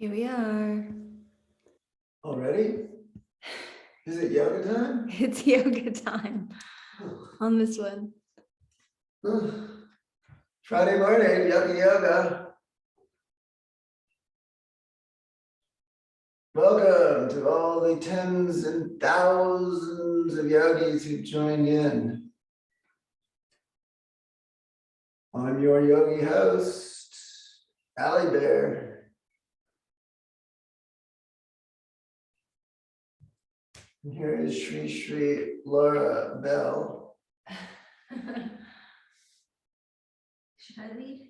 Here we are. Already? Is it yoga time? It's yoga time on this one. Friday morning, yoga. Welcome to all the tens and thousands of yogis who've joined in. I'm your yogi host, Ali Bear. And here is Shri Laura Bell. Should I lead?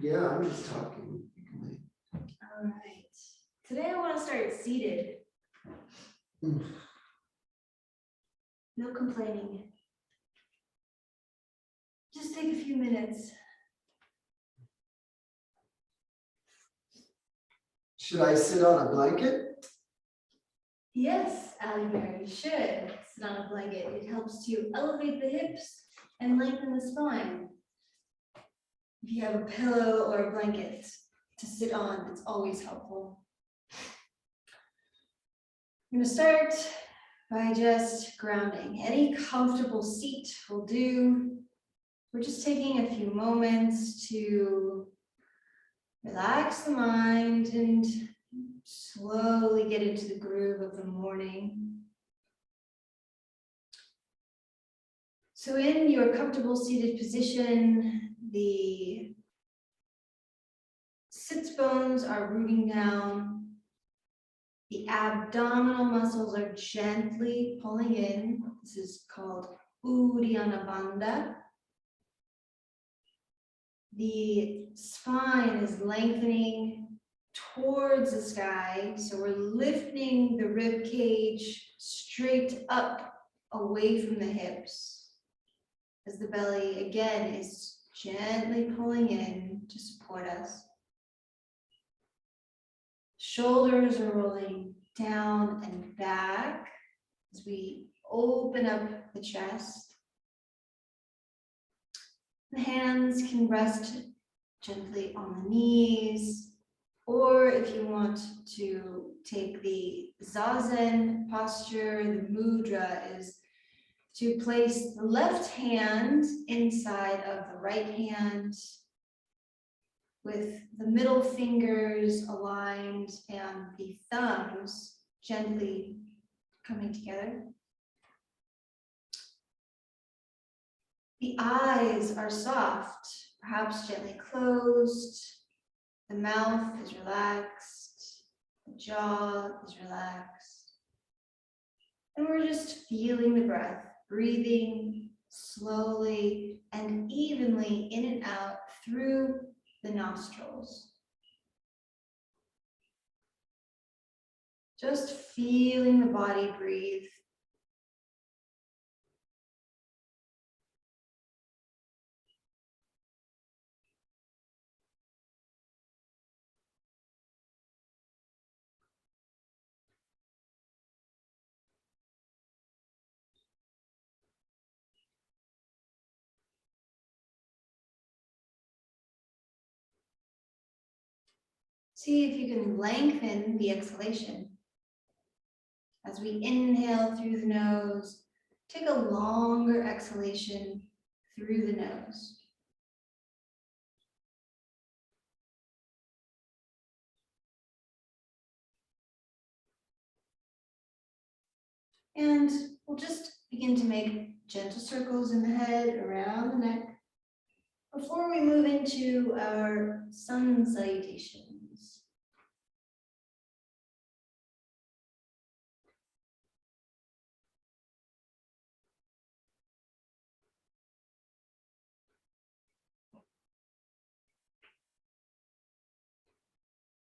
Yeah, I'm just talking. You can leave. All right. Today I want to start seated. No complaining. Just take a few minutes. Should I sit on a blanket? Yes, Ali Bear, you should sit on a blanket. It helps to elevate the hips and lengthen the spine. If you have a pillow or a blanket to sit on, it's always helpful. I'm going to start by just grounding. Any comfortable seat will do. We're just taking a few moments to relax the mind and slowly get into the groove of the morning. So in your comfortable seated position, the sits bones are rooting down. The abdominal muscles are gently pulling in. This is called Uddiyana Bandha. The spine is lengthening towards the sky, so we're lifting the rib cage straight up away from the hips, as the belly again is gently pulling in to support us. Shoulders are rolling down and back as we open up the chest. The hands can rest gently on the knees, or if you want to take the zazen posture, the mudra is to place the left hand inside of the right hand with the middle fingers aligned and the thumbs gently coming together. The eyes are soft, perhaps gently closed. The mouth is relaxed. The jaw is relaxed. And we're just feeling the breath, breathing slowly and evenly in and out through the nostrils. Just feeling the body breathe. See if you can lengthen the exhalation. As we inhale through the nose, take a longer exhalation through the nose. And we'll just begin to make gentle circles in the head, around the neck, before we move into our sun salutations.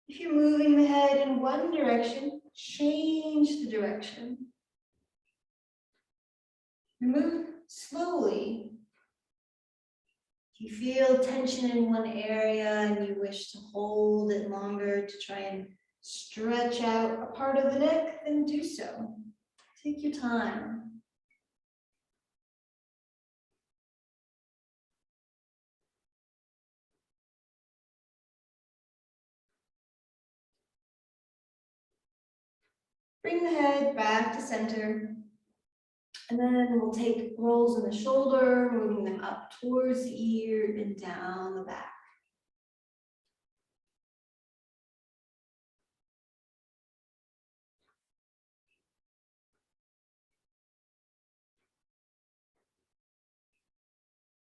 If you're moving the head in one direction, change the direction. And move slowly. If you feel tension in one area and you wish to hold it longer to try and stretch out a part of the neck, then do so. Take your time. Bring the head back to center. And then we'll take rolls in the shoulder, moving them up towards the ear and down the back.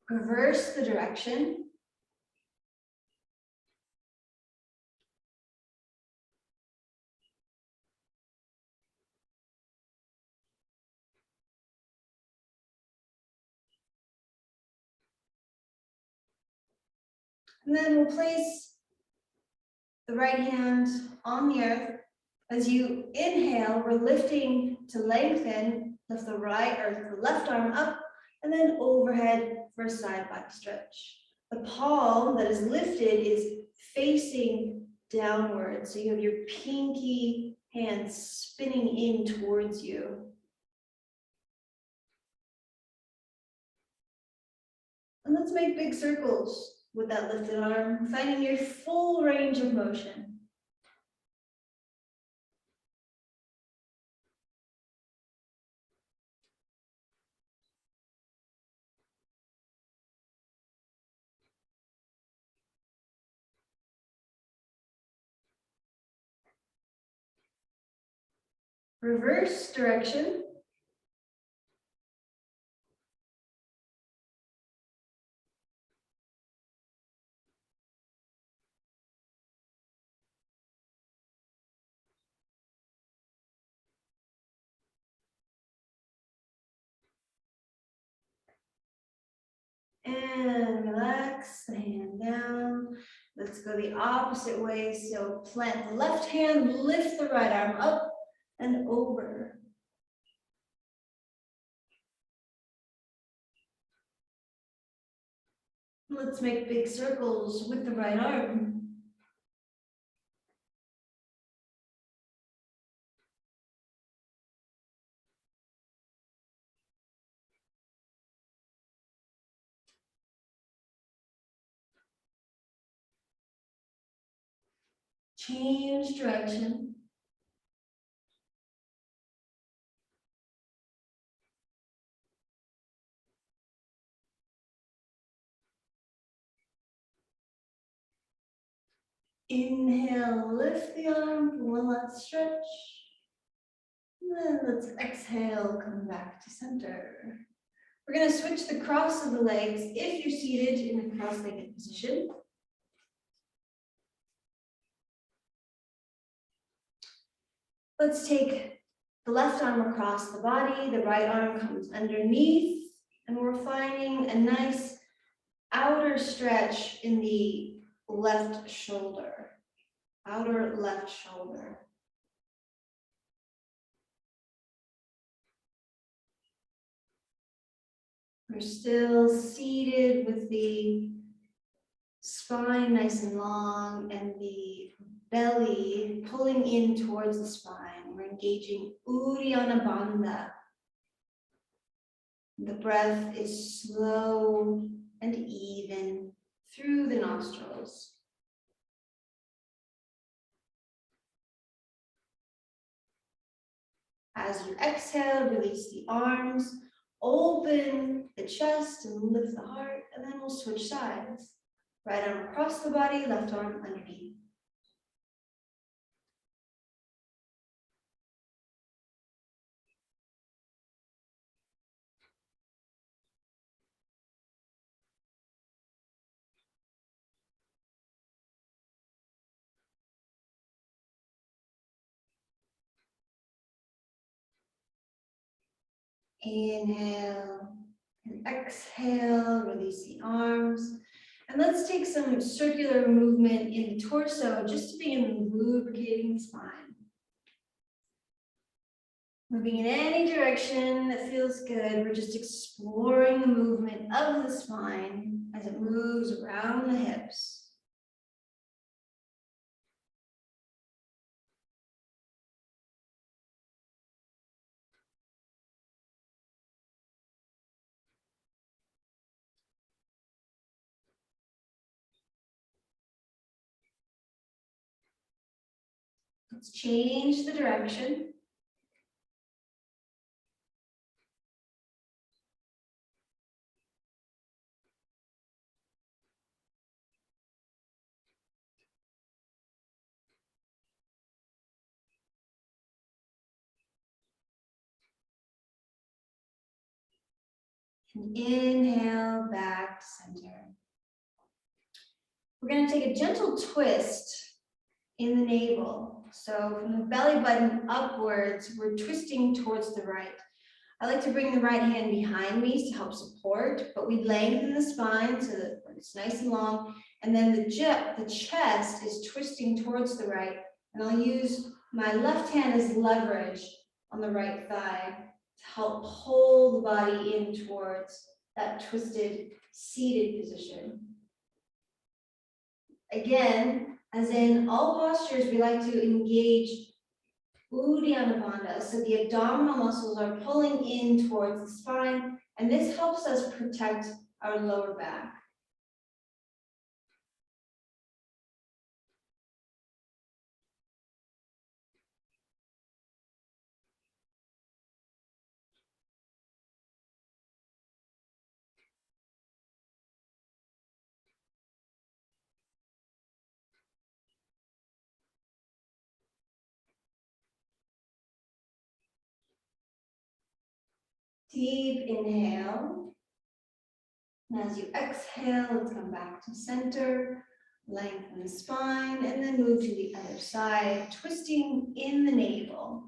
Reverse the direction. And then we'll place the right hand on the earth. As you inhale, we're lifting to lengthen, lift the right or the left arm up, and then overhead for a side back stretch. The palm that is lifted is facing downward. So you have your pinky hand spinning in towards you. And let's make big circles with that lifted arm, finding your full range of motion. Reverse direction. And relax the hand down. Let's go the opposite way. So plant the left hand, lift the right arm up and over. Let's make big circles with the right arm. Change direction. Inhale, lift the arm for one last stretch. And then let's exhale, come back to center. We're going to switch the cross of the legs if you're seated in the cross-legged position. Let's take the left arm across the body, the right arm comes underneath, and we're finding a nice outer stretch in the left shoulder, outer left shoulder. We're still seated with the spine nice and long and the belly pulling in towards the spine. We're engaging Uddiyana Bandha. The breath is slow and even through the nostrils. As you exhale, release the arms, open the chest and lift the heart, and then we'll switch sides. Right arm across the body, left arm underneath. Inhale and exhale, release the arms. And let's take some circular movement in the torso just to begin lubricating the spine. Moving in any direction that feels good. We're just exploring the movement of the spine as it moves around the hips. Let's change the direction. And inhale back to center. We're going to take a gentle twist in the navel. So from the belly button upwards, we're twisting towards the right. I like to bring the right hand behind me to help support, but we lengthen the spine so that it's nice and long. And then the chest is twisting towards the right. And I'll use my left hand as leverage on the right thigh to help pull the body in towards that twisted seated position. Again, as in all postures, we like to engage Uddiyana Bandha, so the abdominal muscles are pulling in towards the spine, and this helps us protect our lower back. Deep inhale. And as you exhale, let's come back to center, lengthen the spine, and then move to the other side, twisting in the navel.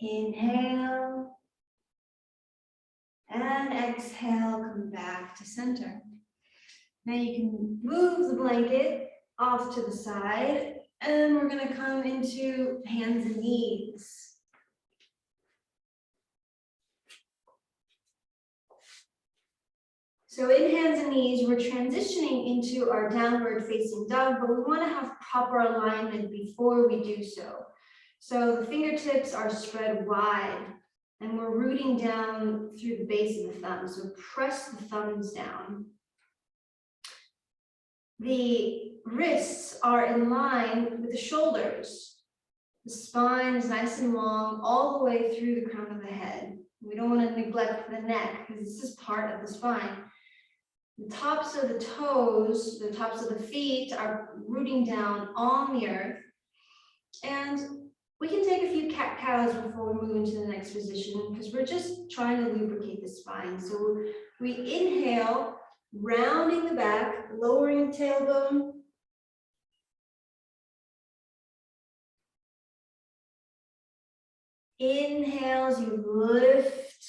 Inhale and exhale, come back to center. Now you can move the blanket off to the side, and we're going to come into hands and knees. So in hands and knees, we're transitioning into our downward facing dog, but we want to have proper alignment before we do so. So the fingertips are spread wide, and we're rooting down through the base of the thumb. So press the thumbs down. The wrists are in line with the shoulders. The spine is nice and long all the way through the crown of the head. We don't want to neglect the neck because this is part of the spine. The tops of the toes, the tops of the feet are rooting down on the earth. And we can take a few cat-cows before we move into the next position because we're just trying to lubricate the spine. So we inhale, rounding the back, lowering the tailbone. Inhale as you lift.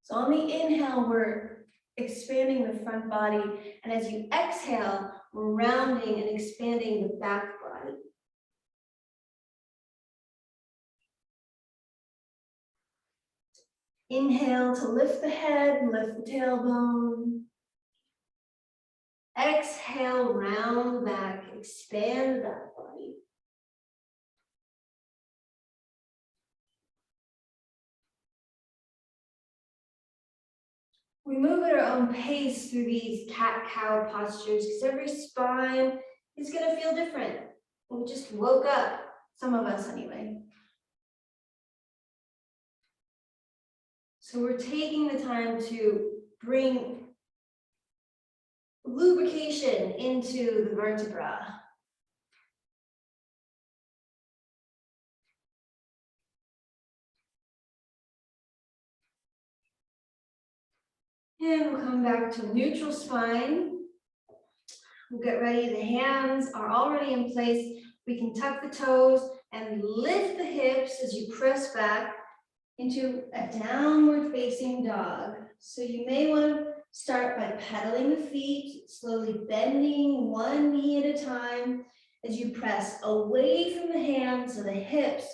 So on the inhale, we're expanding the front body. And as you exhale, we're rounding and expanding the back body. Inhale to lift the head, lift the tailbone. Exhale, round the back, expand the back body. We move at our own pace through these cat-cow postures because every spine is going to feel different. We just woke up, some of us anyway. So we're taking the time to bring lubrication into the vertebra. And we'll come back to neutral spine. We'll get ready. The hands are already in place. We can tuck the toes and lift the hips as you press back into a downward facing dog. So you may want to start by pedaling the feet, slowly bending one knee at a time as you press away from the hands so the hips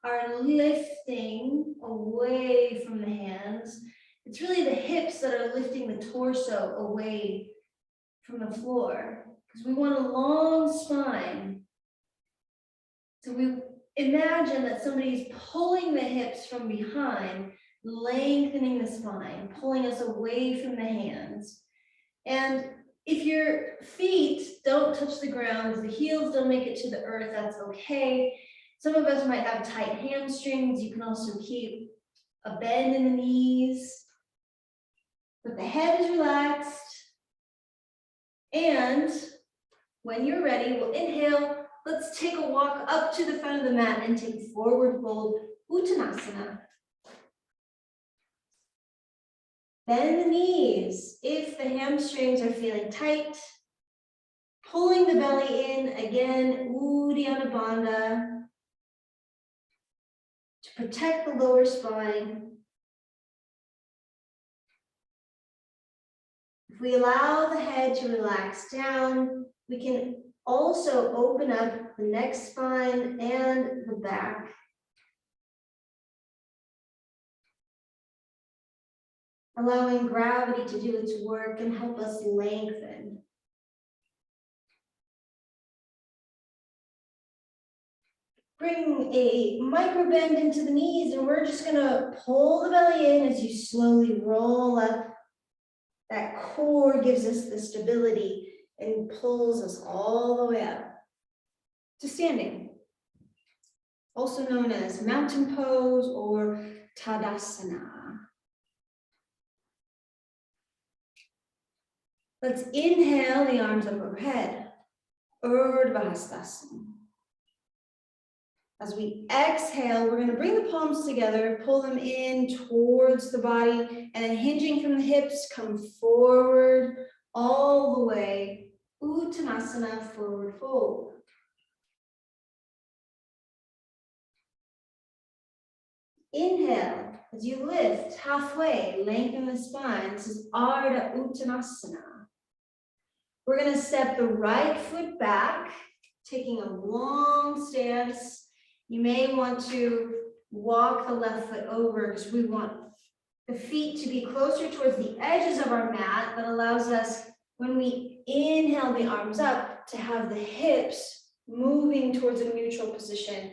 are lifting away from the hands. It's really the hips that are lifting the torso away from the floor because we want a long spine. So we imagine that somebody's pulling the hips from behind, lengthening the spine, pulling us away from the hands. And If your feet don't touch the ground, the heels don't make it to the earth, that's okay. Some of us might have tight hamstrings. You can also keep a bend in the knees, but the head is relaxed. And when you're ready, we'll inhale. Let's take a walk up to the front of the mat and take forward fold, Uttanasana. Bend the knees if the hamstrings are feeling tight. Pulling the belly in again, Uddiyana Bandha, to protect the lower spine. If we allow the head to relax down, we can also open up the neck spine and the back. Allowing gravity to do its work and help us lengthen. Bring a micro bend into the knees, and we're just gonna pull the belly in as you slowly roll up. That core gives us the stability and pulls us all the way up to standing. Also known as mountain pose or Tadasana. Let's inhale the arms up overhead, Urdhva Hastasana. As we exhale, we're going to bring the palms together, pull them in towards the body, and then hinging from the hips, come forward all the way, Uttanasana, forward fold. Inhale, as you lift halfway, lengthen the spine. This is Ardha Uttanasana. We're going to step the right foot back, taking a long stance. You may want to walk the left foot over because we want the feet to be closer towards the edges of our mat. That allows us, when we inhale the arms up, to have the hips moving towards a neutral position.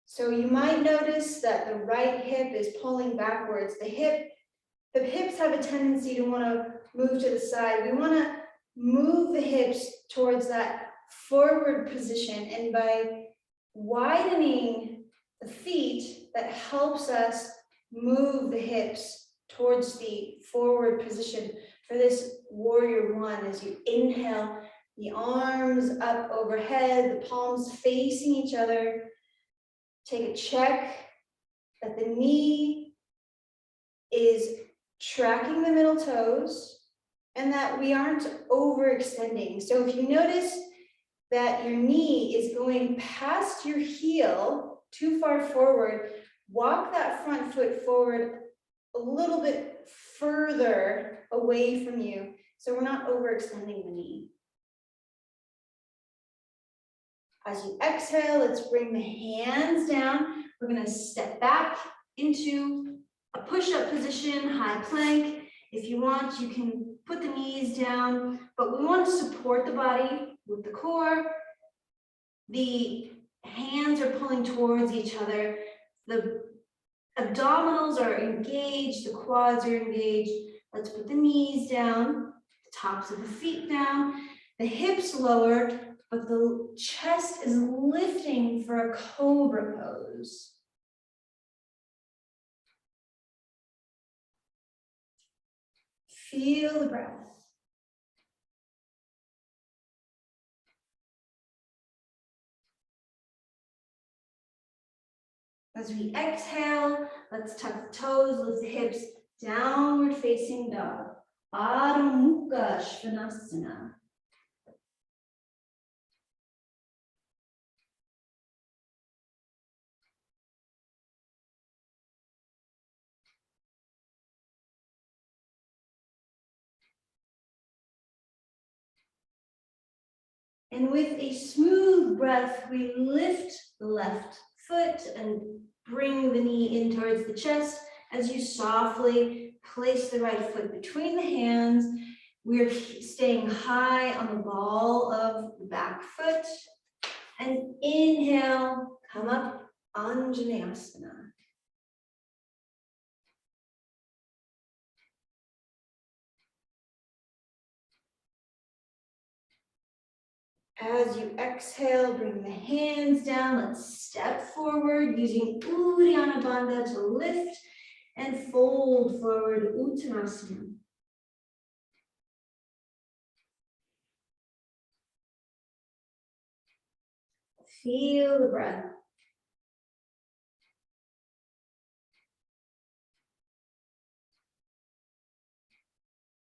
So you might notice that the right hip is pulling backwards. The hips have a tendency to want to move to the side. We want to move the hips towards that forward position, and by widening the feet, that helps us move the hips towards the forward position for this warrior one. As you inhale, the arms up overhead, the palms facing each other. Take a check that the knee is tracking the middle toes and that we aren't overextending. So if you notice that your knee is going past your heel too far forward, walk that front foot forward a little bit further away from you so we're not overextending the knee. As you exhale, let's bring the hands down. We're going to step back into a push-up position, high plank. If you want, you can put the knees down, but we want to support the body with the core. The hands are pulling towards each other. The abdominals are engaged, the quads are engaged. Let's put the knees down, the tops of the feet down, the hips lowered, but the chest is lifting for a cobra pose. Feel the breath. As we exhale, let's tuck the toes, lift the hips, downward facing dog. Adho Mukha Svanasana. And with a smooth breath, we lift the left foot and bring the knee in towards the chest. As you softly place the right foot between the hands, we're staying high on the ball of the back foot. And inhale, come up, Anjaneyasana. As you exhale, bring the hands down. Let's step forward using Uddiyana Bandha to lift and fold forward, Uttanasana. Feel the breath.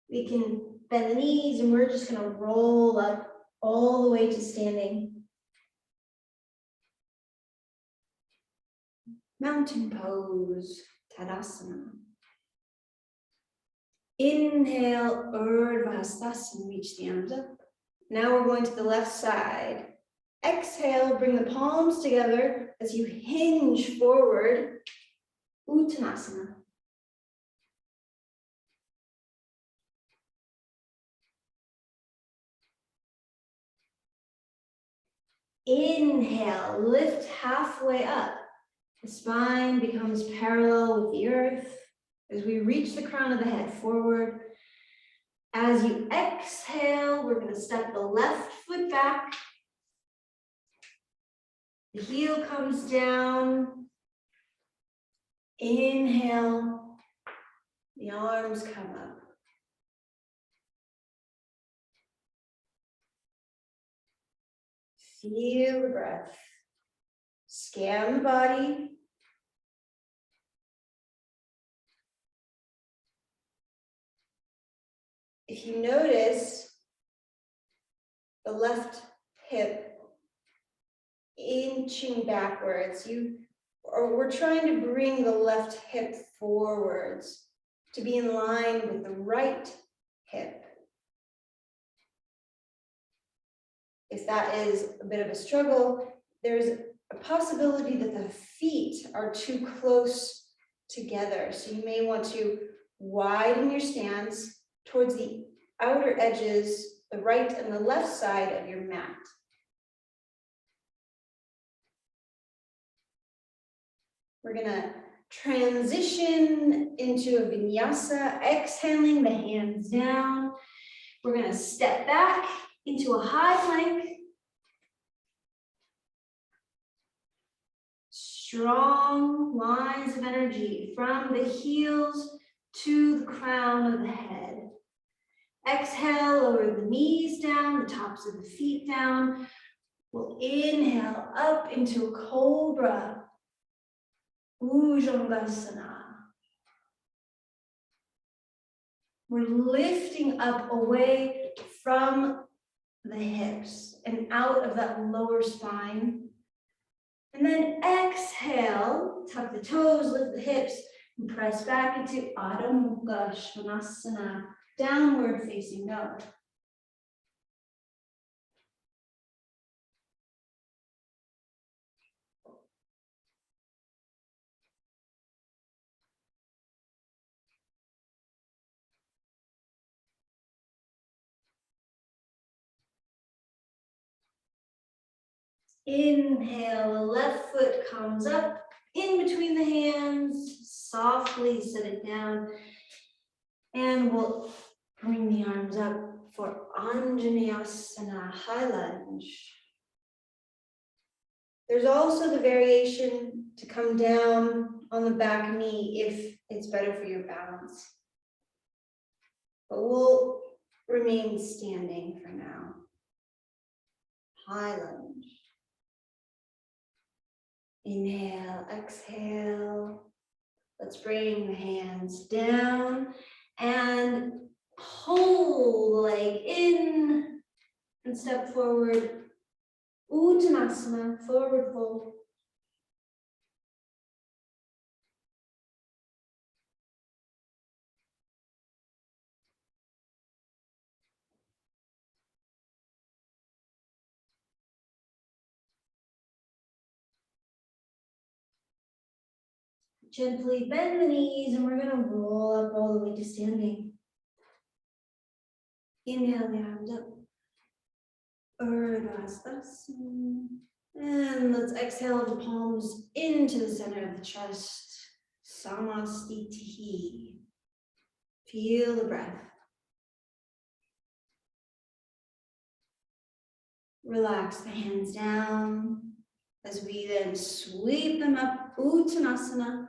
We can bend the knees and we're just gonna roll up all the way to standing. Mountain pose, Tadasana. Inhale, Urdhva Hastasana, reach the arms up. Now we're going to the left side. Exhale, bring the palms together as you hinge forward, Uttanasana. Inhale, lift halfway up. The spine becomes parallel with the earth as we reach the crown of the head forward. As you exhale, we're going to step the left foot back. The heel comes down. Inhale, the arms come up. Feel the breath. Scan the body. If you notice the left hip inching backwards, we're trying to bring the left hip forwards to be in line with the right hip. If that is a bit of a struggle, there's a possibility that the feet are too close together. So you may want to widen your stance towards the outer edges, the right and the left side of your mat. We're gonna transition into a vinyasa, exhaling the hands down. We're gonna step back into a high plank. Strong lines of energy from the heels to the crown of the head. Exhale, lower the knees down, the tops of the feet down. We'll inhale up into a cobra, Bhujangasana. We're lifting up away from the hips and out of that lower spine. And then exhale, tuck the toes, lift the hips, and press back into Adho Mukha Svanasana, downward facing dog. Inhale, the left foot comes up in between the hands, softly set it down, and we'll bring the arms up for Anjaneyasana, high lunge. There's also the variation to come down on the back knee if it's better for your balance. But we'll remain standing for now. High lunge. Inhale, exhale. Let's bring the hands down and pull the leg in and step forward. Uttanasana, forward fold. Gently bend the knees and we're going to roll up all the way to standing. Inhale the arms up. Urdhva Hastasana. And let's exhale the palms into the center of the chest. Samastitihi. Feel the breath. Relax the hands down as we then sweep them up, Uttanasana.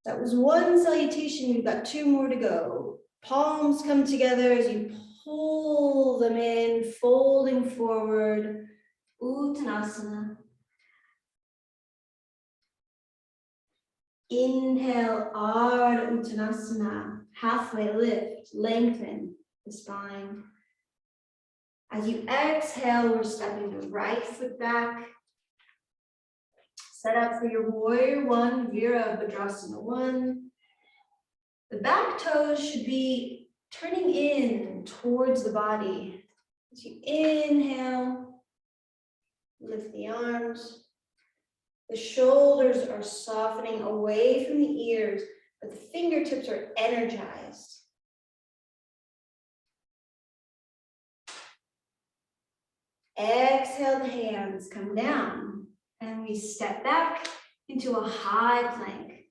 That was one salutation, we've got two more to go. Palms come together as you pull them in, folding forward, Uttanasana. Inhale, Ardha Uttanasana, halfway lift, lengthen the spine. As you exhale, we're stepping the right foot back. Set up for your warrior one, Virabhadrasana one. The back toes should be turning in towards the body. As you inhale, lift the arms. The shoulders are softening away from the ears, but the fingertips are energized. Exhale, the hands come down, and we step back into a high plank.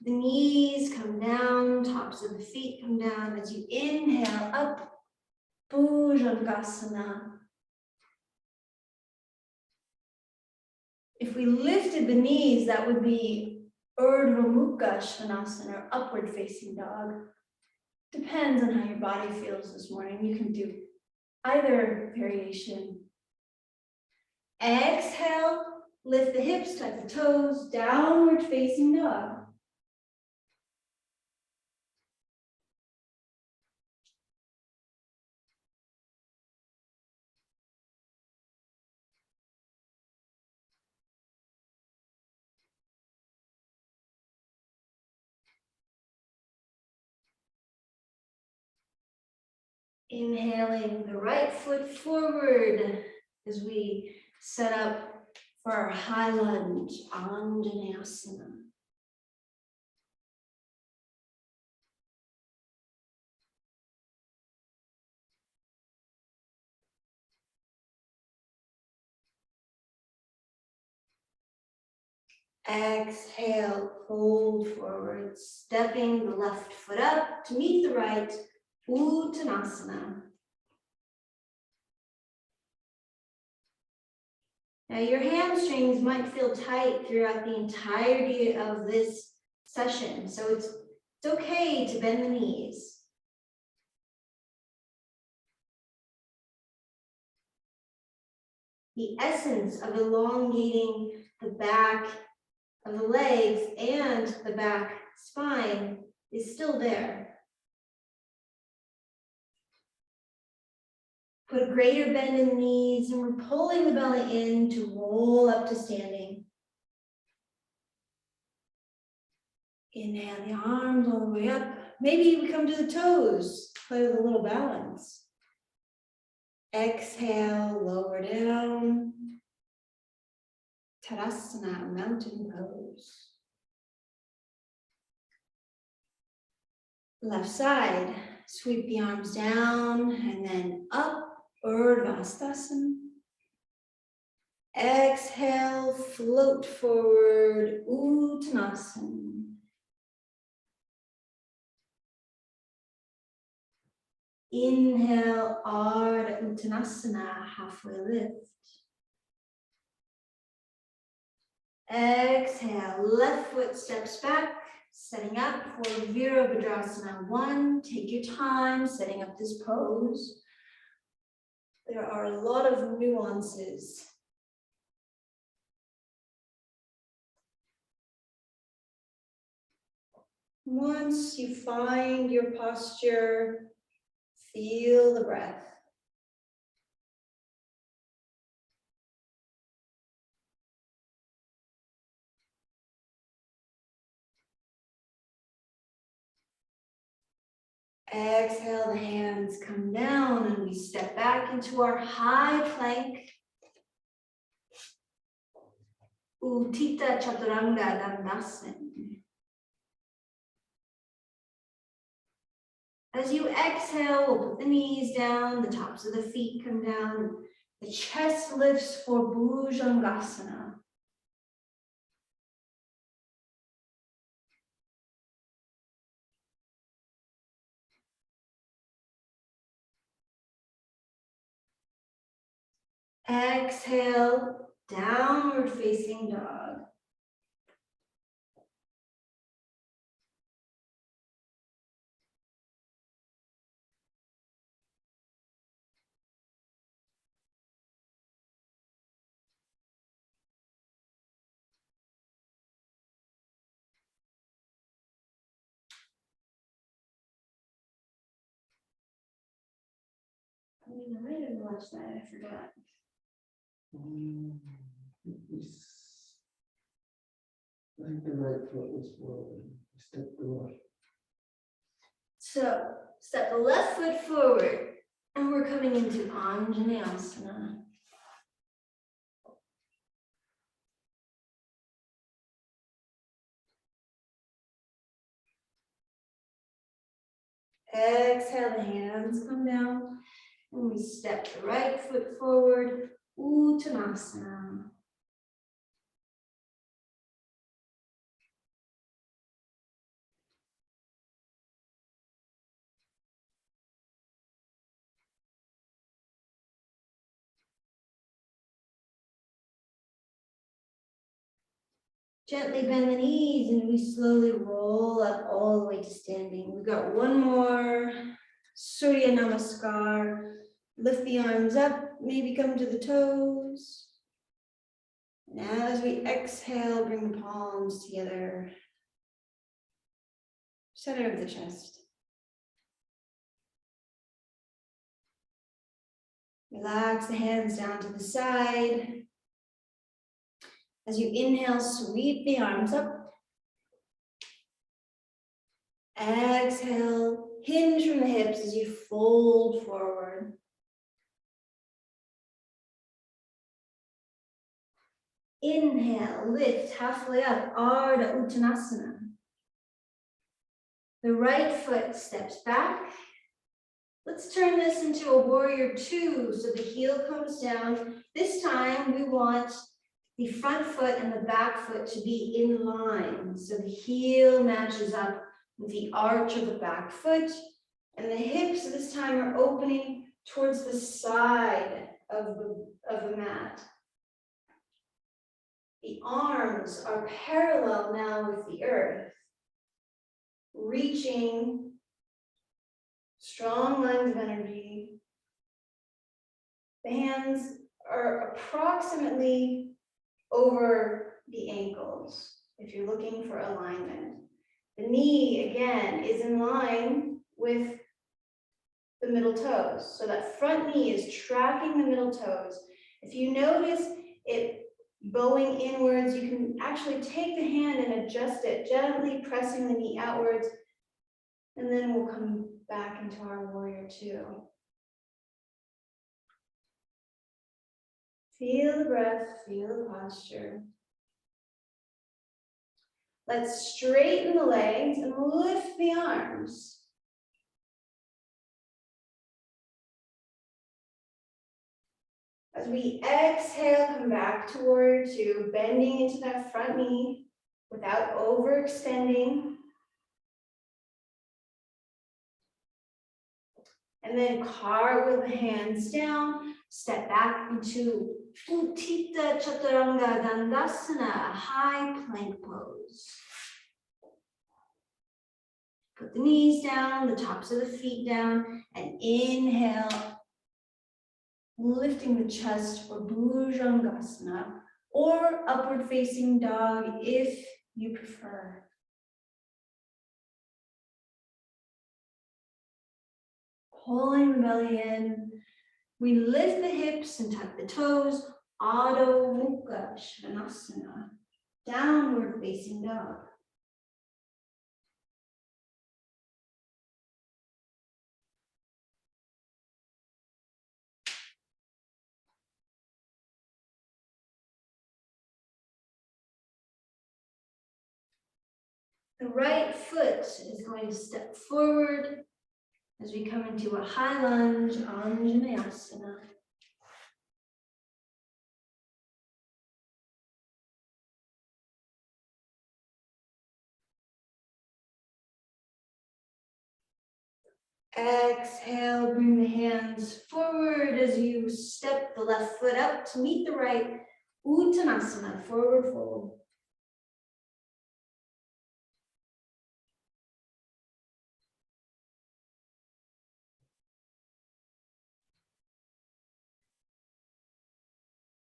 The knees come down, tops of the feet come down as you inhale up, Bhujangasana. If we lifted the knees, that would be Urdhva Mukha Svanasana, or upward facing dog. Depends on how your body feels this morning. You can do either variation. Exhale, lift the hips, tuck the toes, downward facing dog. Inhaling the right foot forward as we set up for our high lunge, Anjaneyasana. Exhale, fold forward, stepping the left foot up to meet the right, Uttanasana. Now your hamstrings might feel tight throughout the entirety of this session, so it's okay to bend the knees. The essence of elongating the back of the legs and the back spine is still there. Put a greater bend in the knees, and we're pulling the belly in to roll up to standing. Inhale the arms all the way up. Maybe we come to the toes, play with a little balance. Exhale, lower down. Tadasana, mountain pose. Left side, sweep the arms down and then up, Urdhva Hastasana. Exhale, float forward, Uttanasana. Inhale, Ardha Uttanasana, halfway lift. Exhale, left foot steps back, setting up for Virabhadrasana 1. Take your time setting up this pose. There are a lot of nuances. Once you find your posture, feel the breath. Exhale, the hands come down and we step back into our high plank. Uttita Chaturanga Dandasana. As you exhale, we'll put the knees down, the tops of the feet come down, the chest lifts for Bhujangasana. Exhale, downward facing dog. I mean, I might have watched that, I forgot. I think the right foot was forward. Step the left. So step the left foot forward, and we're coming into Anjaneyasana. Exhale, the hands come down, and we step the right foot forward, Uttanasana. Gently bend the knees, and we slowly roll up all the way to standing. We've got one more Surya Namaskar. Lift the arms up, maybe come to the toes. And as we exhale, bring the palms together. Center of the chest. Relax the hands down to the side. As you inhale, sweep the arms up. Exhale, hinge from the hips as you fold forward. Inhale, lift halfway up, Ardha Uttanasana. The right foot steps back. Let's turn this into a warrior two, so the heel comes down. This time we want the front foot and the back foot to be in line. So the heel matches up with the arch of the back foot, and the hips this time are opening towards the side of the mat. The arms are parallel now with the earth, reaching strong lines of energy. The hands are approximately over the ankles if you're looking for alignment. The knee, again, is in line with the middle toes. So that front knee is tracking the middle toes. If you notice it bowing inwards, you can actually take the hand and adjust it, gently pressing the knee outwards. And then we'll come back into our warrior two. Feel the breath, feel the posture. Let's straighten the legs and lift the arms. As we exhale, come back to warrior two, bending into that front knee without overextending. And then cartwheel the hands down, step back into Uttita Chaturanga Dandasana, high plank pose. Put the knees down, the tops of the feet down, and inhale, lifting the chest for Bhujangasana, or upward facing dog if you prefer. Pulling the belly in, we lift the hips and tuck the toes, Adho Mukha Svanasana, downward facing dog. The right foot is going to step forward as we come into a high lunge, Anjaneyasana. Exhale, bring the hands forward as you step the left foot up to meet the right. Uttanasana, forward fold.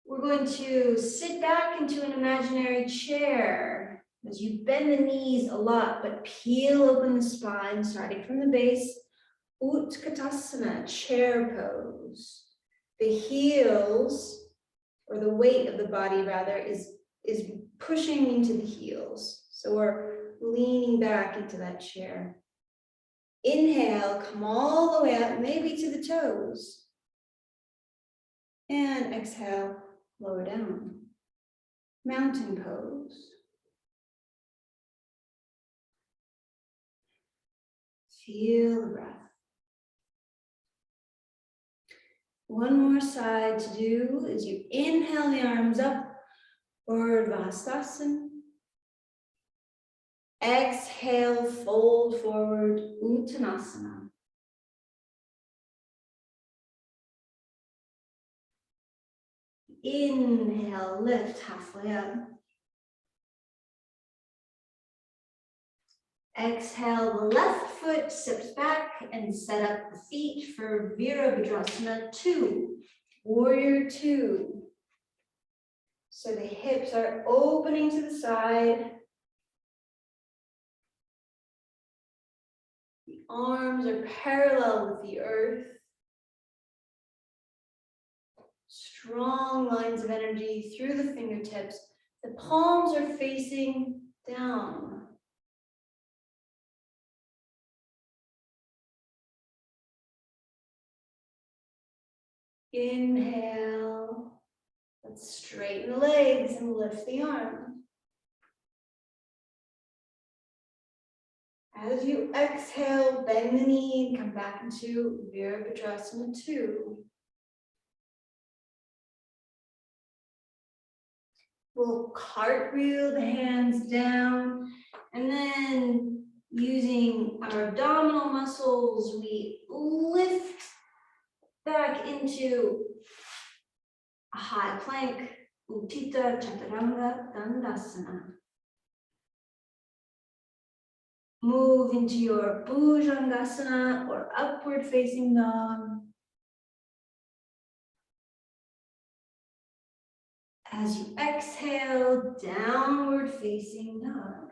We're going to sit back into an imaginary chair as you bend the knees a lot, but peel open the spine, starting from the base. Utkatasana, chair pose. The heels, or the weight of the body rather, is pushing into the heels. So we're leaning back into that chair. Inhale, come all the way up, maybe to the toes. And exhale, lower down. Mountain pose. Feel the breath. One more side to do is you inhale the arms up, Urdhva Hastasana. Exhale, fold forward, Uttanasana. Inhale, lift halfway up. Exhale, the left foot steps back and set up the feet for Virabhadrasana 2, Warrior 2. So the hips are opening to the side. The arms are parallel with the earth. Strong lines of energy through the fingertips. The palms are facing down. Inhale. Let's straighten the legs and lift the arms. As you exhale, bend the knee and come back into Virabhadrasana 2. We'll cartwheel the hands down, and then using our abdominal muscles, we lift back into a high plank, Utthita Chaturanga Dandasana. Move into your Bhujangasana or upward facing dog. As you exhale, downward facing dog.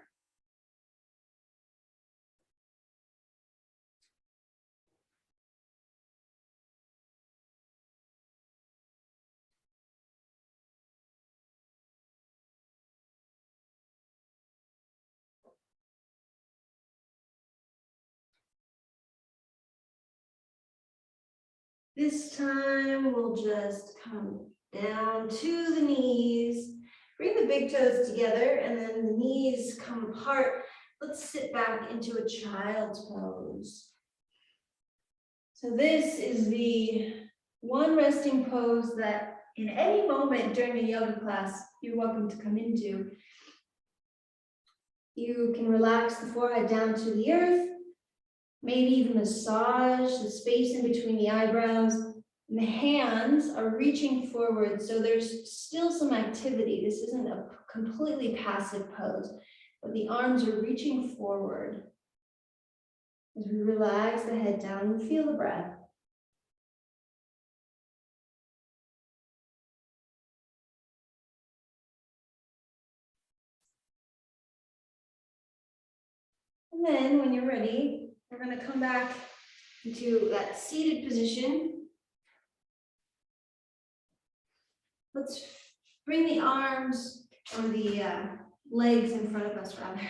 This time we'll just come down to the knees, bring the big toes together, and then the knees come apart. Let's sit back into a child's pose. So this is the one resting pose that in any moment during a yoga class, you're welcome to come into. You can relax the forehead down to the earth, maybe even massage the space in between the eyebrows. And the hands are reaching forward, so there's still some activity. This isn't a completely passive pose, but the arms are reaching forward. As we relax the head down and feel the breath. And then when you're ready, we're going to come back into that seated position. Let's bring the arms or the legs in front of us rather.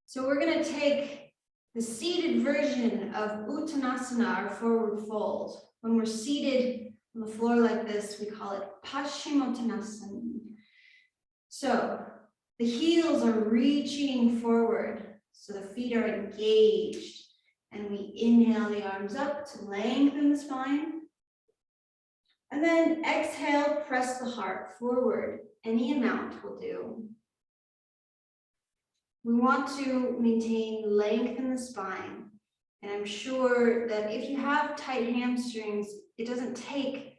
So we're going to take the seated version of Uttanasana, or forward fold. When we're seated on the floor like this, we call it Paschimottanasana. So the heels are reaching forward, so the feet are engaged. And we inhale the arms up to lengthen the spine. And then exhale, press the heart forward. Any amount will do. We want to maintain length in the spine. And I'm sure that if you have tight hamstrings, it doesn't take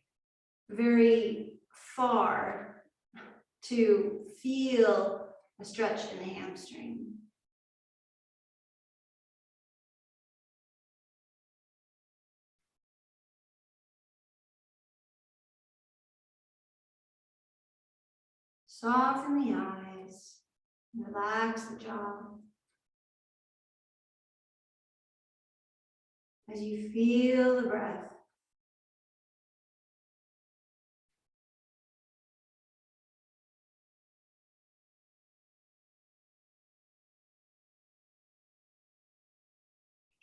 very far to feel a stretch in the hamstring. Soften the eyes, relax the jaw. As you feel the breath.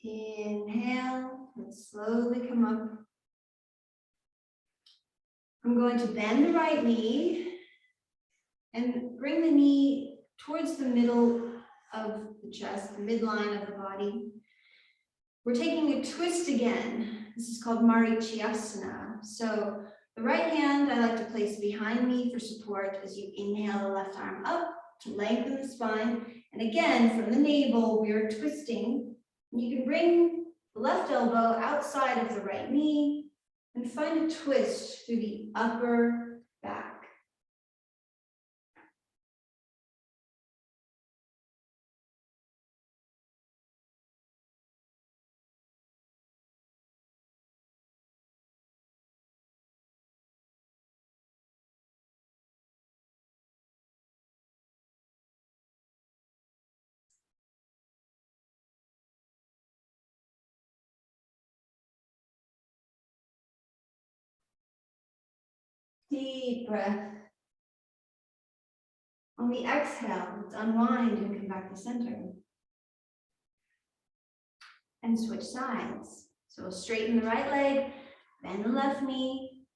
Inhale, let's slowly come up. I'm going to bend the right knee and bring the knee towards the middle of the chest, the midline of the body. We're taking a twist again. This is called Marichyasana. So the right hand I like to place behind me for support as you inhale the left arm up to lengthen the spine. And again, from the navel, we are twisting. You can bring the left elbow outside of the right knee and find a twist through the upper back. Deep breath. On the exhale, let's unwind and come back to center. And switch sides. So we'll straighten the right leg, bend the left knee.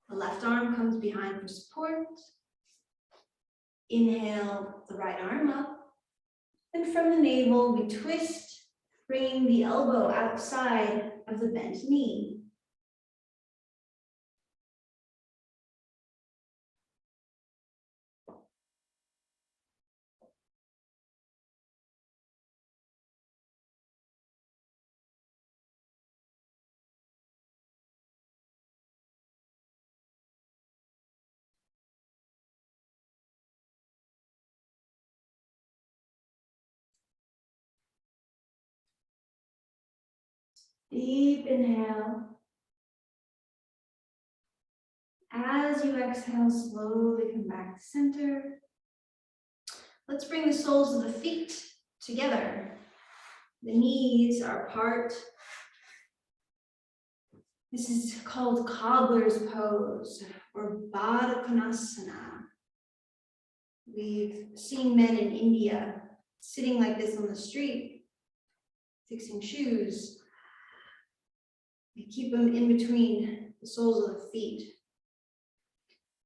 The left arm comes behind for support. Inhale the right arm up. And from the navel, we twist, bringing the elbow outside of the bent knee. Deep inhale. As you exhale, slowly come back to center. Let's bring the soles of the feet together. The knees are apart. This is called cobbler's pose or Baddha Konasana. We've seen men in India sitting like this on the street, fixing shoes. They keep them in between the soles of the feet.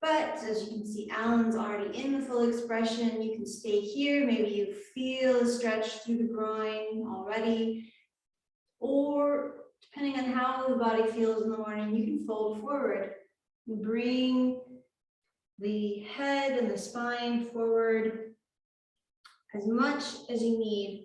But as you can see, Alan's already in the full expression. You can stay here. Maybe you feel a stretch through the groin already. Or depending on how the body feels in the morning, you can fold forward and bring the head and the spine forward as much as you need.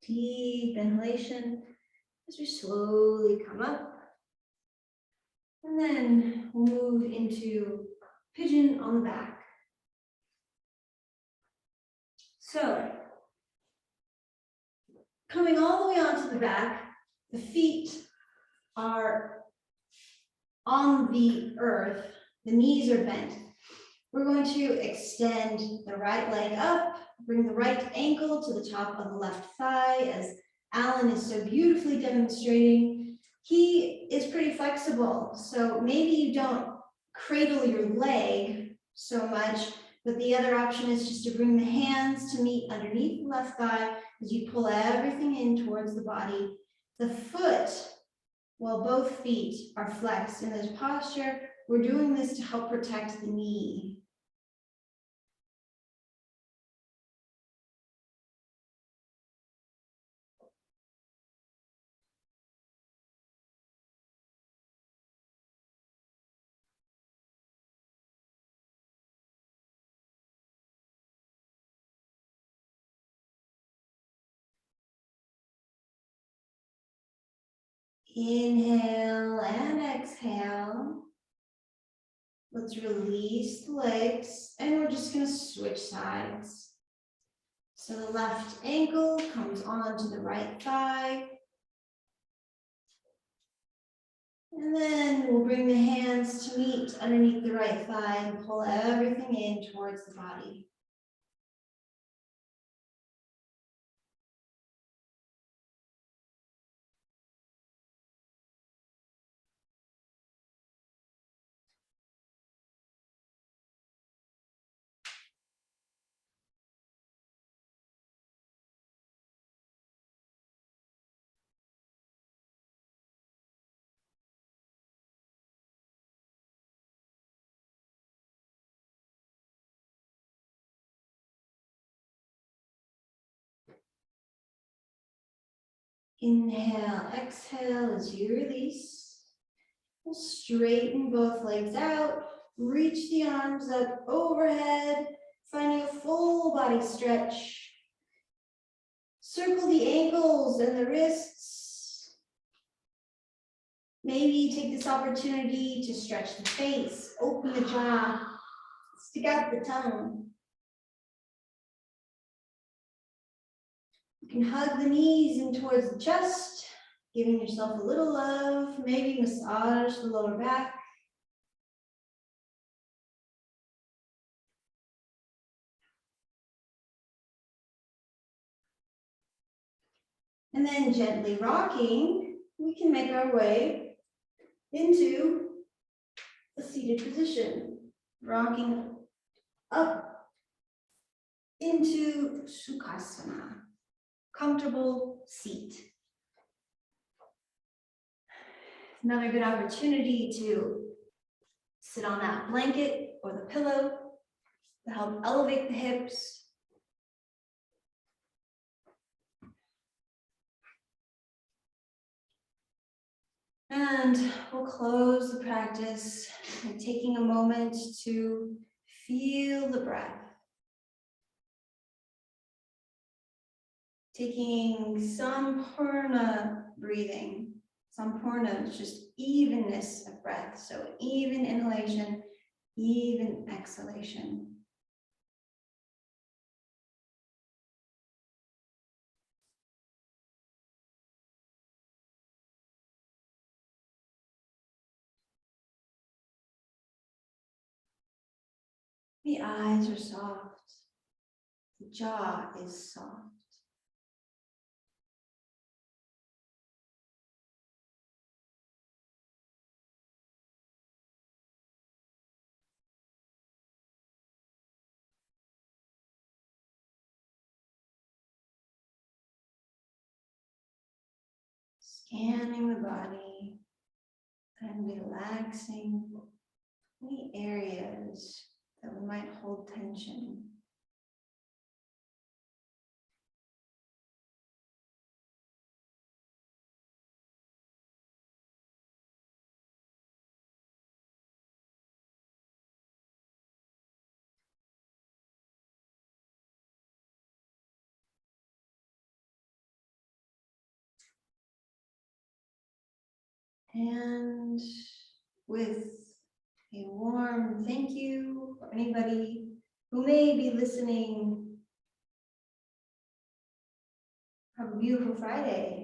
Deep inhalation as we slowly come up. And then we'll move into pigeon on the back. So, coming all the way onto the back, the feet are on the earth, the knees are bent. We're going to extend the right leg up, bring the right ankle to the top of the left thigh, as Alan is so beautifully demonstrating. He is pretty flexible, so maybe you don't cradle your leg so much, but the other option is just to bring the hands to meet underneath the left thigh as you pull everything in towards the body. The foot while both feet are flexed in this posture. We're doing this to help protect the knee. Inhale and exhale. Let's release the legs and we're just going to switch sides. So the left ankle comes onto the right thigh. And then we'll bring the hands to meet underneath the right thigh and pull everything in towards the body. Inhale, exhale as you release. We'll straighten both legs out, reach the arms up overhead, finding a full body stretch. Circle the ankles and the wrists. Maybe take this opportunity to stretch the face, open the jaw, stick out the tongue. You can hug the knees in towards the chest, giving yourself a little love, maybe massage the lower back. And then gently rocking, we can make our way into a seated position, rocking up into Sukhasana, comfortable seat. Another good opportunity to sit on that blanket or the pillow to help elevate the hips. And we'll close the practice by taking a moment to feel the breath. Taking Sampurna breathing. Sampurna is just evenness of breath. So even inhalation, even exhalation. The eyes are soft. The jaw is soft. Scanning the body and relaxing any areas that we might hold tension. And with a warm thank you for anybody who may be listening. Have a beautiful Friday.